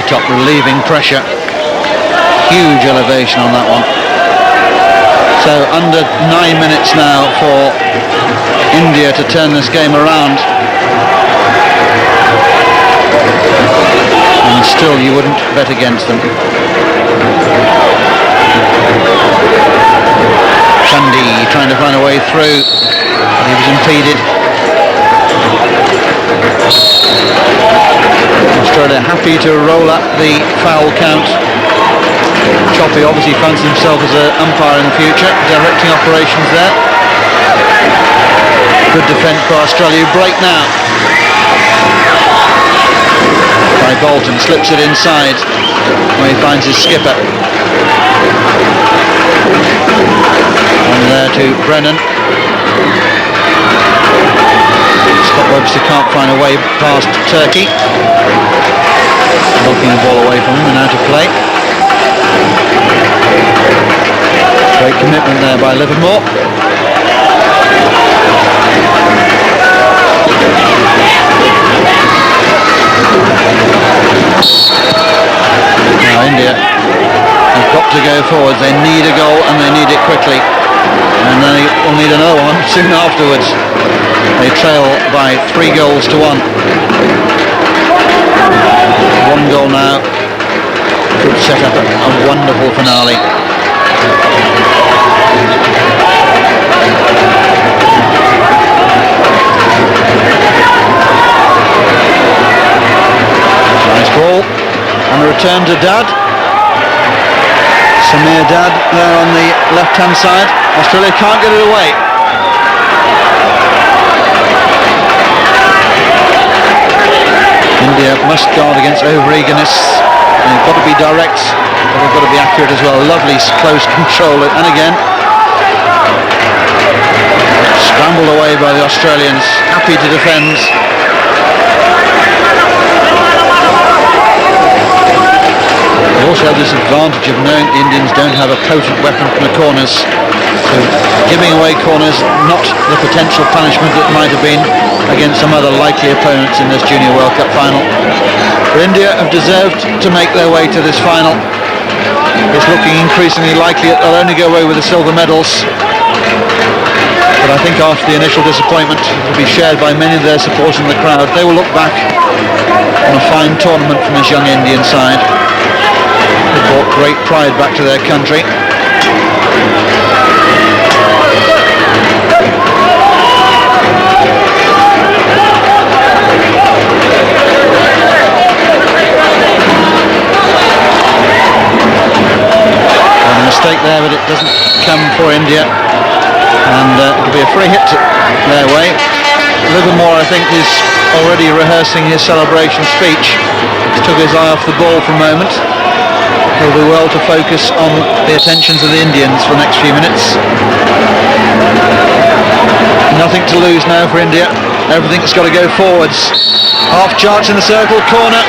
top, relieving pressure. Huge elevation on that one. So under 9 minutes now for India to turn this game around. And still you wouldn't bet against them. Chandi trying to find a way through, but he was impeded. Australia happy to roll up the foul count. Choppy obviously fancies himself as an umpire in the future, directing operations there. Good defence for Australia. Break now by Bolton, slips it inside where he finds his skipper. On there to Brennan. Scott Webster can't find a way past Turkey. Knocking the ball away from him and out of play. Great commitment there by Livermore. Now India have got to go forward. They need a goal and they need it quickly. And they will need another one soon afterwards. They trail by 3 goals to 1. 1 goal now could set up a wonderful finale. Nice ball. And the return to Dad. Samir Dad there on the left-hand side. Australia can't get it away. India must guard against over-eagerness. They've got to be direct, but they've got to be accurate as well. Lovely close control, and again scrambled away by the Australians, happy to defend. They also have this advantage of knowing the Indians don't have a potent weapon from the corners, so giving away corners, not the potential punishment that might have been against some other likely opponents in this Junior World Cup final. But India have deserved to make their way to this final. It's looking increasingly likely that they'll only go away with the silver medals. But I think after the initial disappointment, it will be shared by many of their supporters in the crowd. They will look back on a fine tournament from this young Indian side. They brought great pride back to their country. Mistake there, but it doesn't come for India, and it'll be a free hit their way. Livermore, I think, is already rehearsing his celebration speech. He took his eye off the ball for a moment. He'll do well to focus on the attentions of the Indians for the next few minutes. Nothing to lose now for India. Everything's got to go forwards. Half chance in the circle, corner.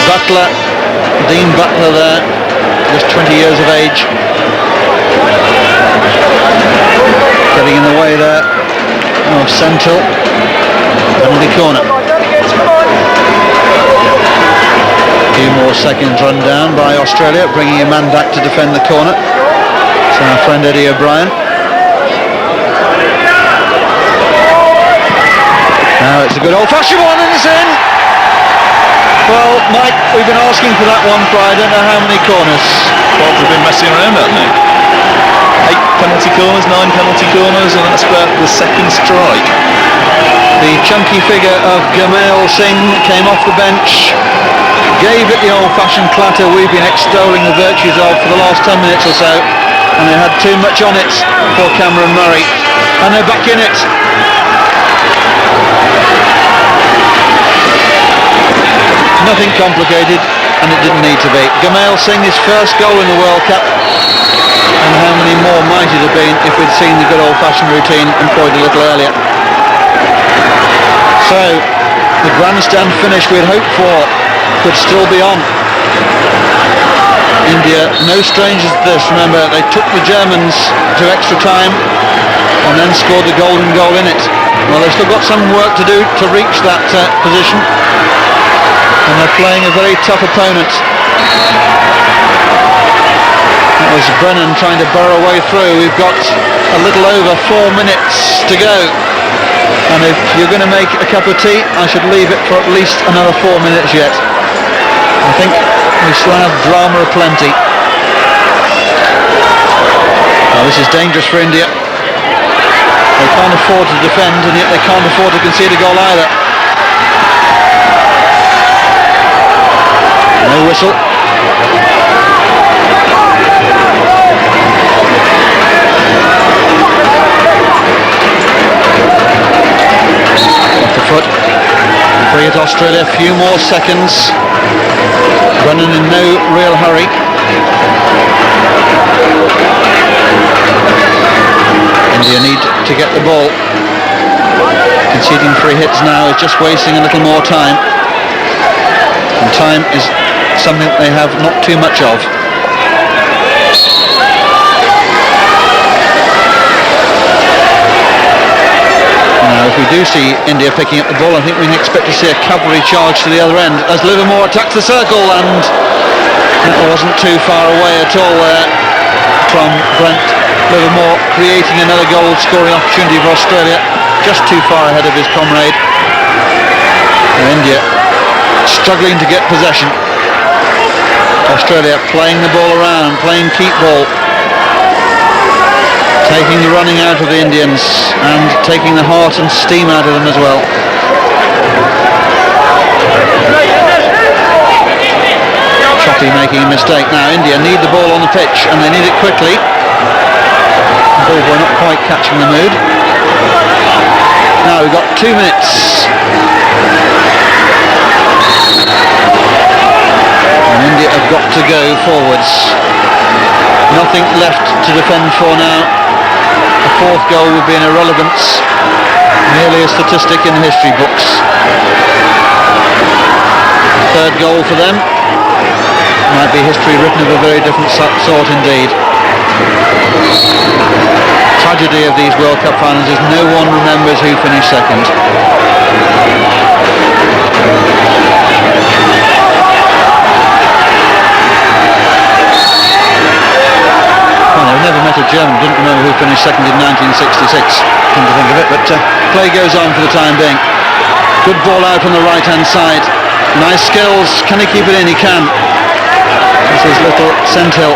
Butler, Dean Butler there, just 20 years of age. Getting in the way there of Senthil. Penalty corner. A few more seconds run down by Australia, bringing a man back to defend the corner. It's our friend Eddie O'Brien. Now it's a good old-fashioned one and it's in. Well, Mike, we've been asking for that one for I don't know how many corners. Well, they've been messing around, haven't they? 8 penalty corners, 9 penalty corners, and that's about the second strike. The chunky figure of Gurmail Singh came off the bench, gave it the old-fashioned clatter we've been extolling the virtues of for the last 10 minutes or so, and they had too much on it for Cameron Murray, and they're back in it. Nothing complicated, and it didn't need to be. Gurmail Singh, his first goal in the World Cup, and how many more might it have been if we'd seen the good old-fashioned routine employed a little earlier. So, the grandstand finish we'd hoped for could still be on. India, no strangers to this. Remember, they took the Germans to extra time, and then scored the golden goal in it. Well, they've still got some work to do to reach that position, and they're playing a very tough opponent. That was Brennan trying to burrow way through. We've got a little over 4 minutes to go, and if you're going to make a cup of tea, I should leave it for at least another 4 minutes yet. I think we still have drama aplenty. Now this is dangerous for India. They can't afford to defend, and yet they can't afford to concede a goal either. No whistle. Off the foot. Free at Australia, a few more seconds. Brennan in no real hurry. India need to get the ball. Conceding 3 hits now is just wasting a little more time. And time is something that they have not too much of. Now if we do see India picking up the ball, I think we can expect to see a cavalry charge to the other end as Livermore attacks the circle, and that wasn't too far away at all there from Brent Livermore, creating another goal scoring opportunity for Australia, just too far ahead of his comrade. And India struggling to get possession. Australia playing the ball around, playing keep ball, taking the running out of the Indians and taking the heart and steam out of them as well. Choppy making a mistake. Now India need the ball on the pitch, and they need it quickly. Ballboy not quite catching the mood. Now we've got 2 minutes. And India have got to go forwards. Nothing left to defend for now. A 4th goal would be an irrelevance, merely a statistic in the history books. 3rd goal for them might be history written of a very different sort indeed. Tragedy of these World Cup finals is no one remembers who finished second. Well, they've never met a German, didn't remember who finished second in 1966, come to think of it, but play goes on for the time being. Good ball out on the right hand side. Nice skills. Can he keep it in? He can. This is little Sendhill.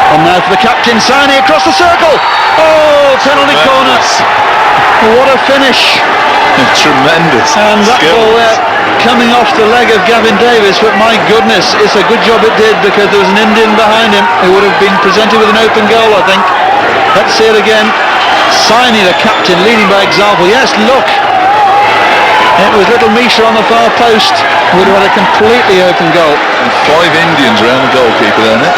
And now for the captain, Saini across the circle. Oh, penalty corner. What a finish. Tremendous. And that ball there coming off the leg of Gavin Davis, but my goodness, it's a good job it did, because there was an Indian behind him who would have been presented with an open goal, I think. Let's see it again. Saini, the captain, leading by example. Yes, look. It was little Misha on the far post who would have had a completely open goal. And 5 Indians around the goalkeeper there, Nick.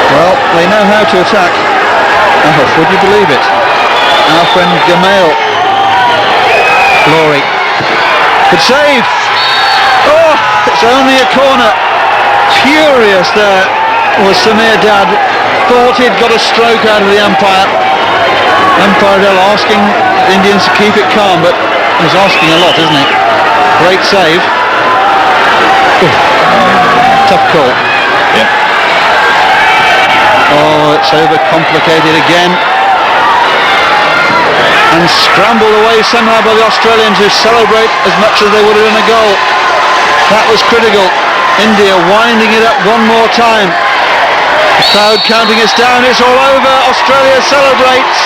Well, they know how to attack. Oh, would you believe it? Our friend Gamail. Glory. Good save. Oh, it's only a corner. Furious there was Samir Dad. Thought he'd got a stroke out of the umpire. Umpire asking the Indians to keep it calm, but he's asking a lot, isn't he? Great save. Ooh. Tough call. Yeah. Oh, it's overcomplicated again. And scrambled away somehow by the Australians, who celebrate as much as they would have done a goal. That was critical. India winding it up one more time. The crowd counting us down. It's all over. Australia celebrates.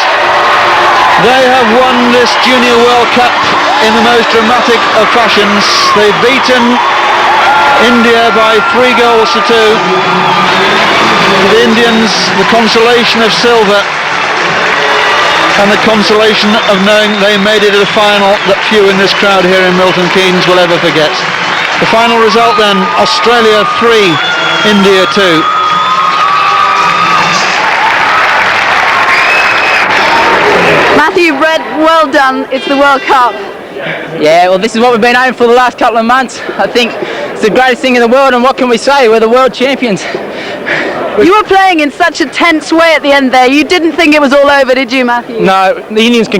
They have won this Junior World Cup in the most dramatic of fashions. They've beaten India by 3 goals to 2. The Indians, the consolation of silver, and the consolation of knowing they made it to the final that few in this crowd here in Milton Keynes will ever forget. The final result then, Australia 3, India 2. Matthew, Brett, well done. It's the World Cup. Yeah, well, this is what we've been aiming for the last couple of months. I think it's the greatest thing in the world, and what can we say? We're the world champions. You were playing in such a tense way at the end there. You didn't think it was all over, did you, Matthew? No, the Indians can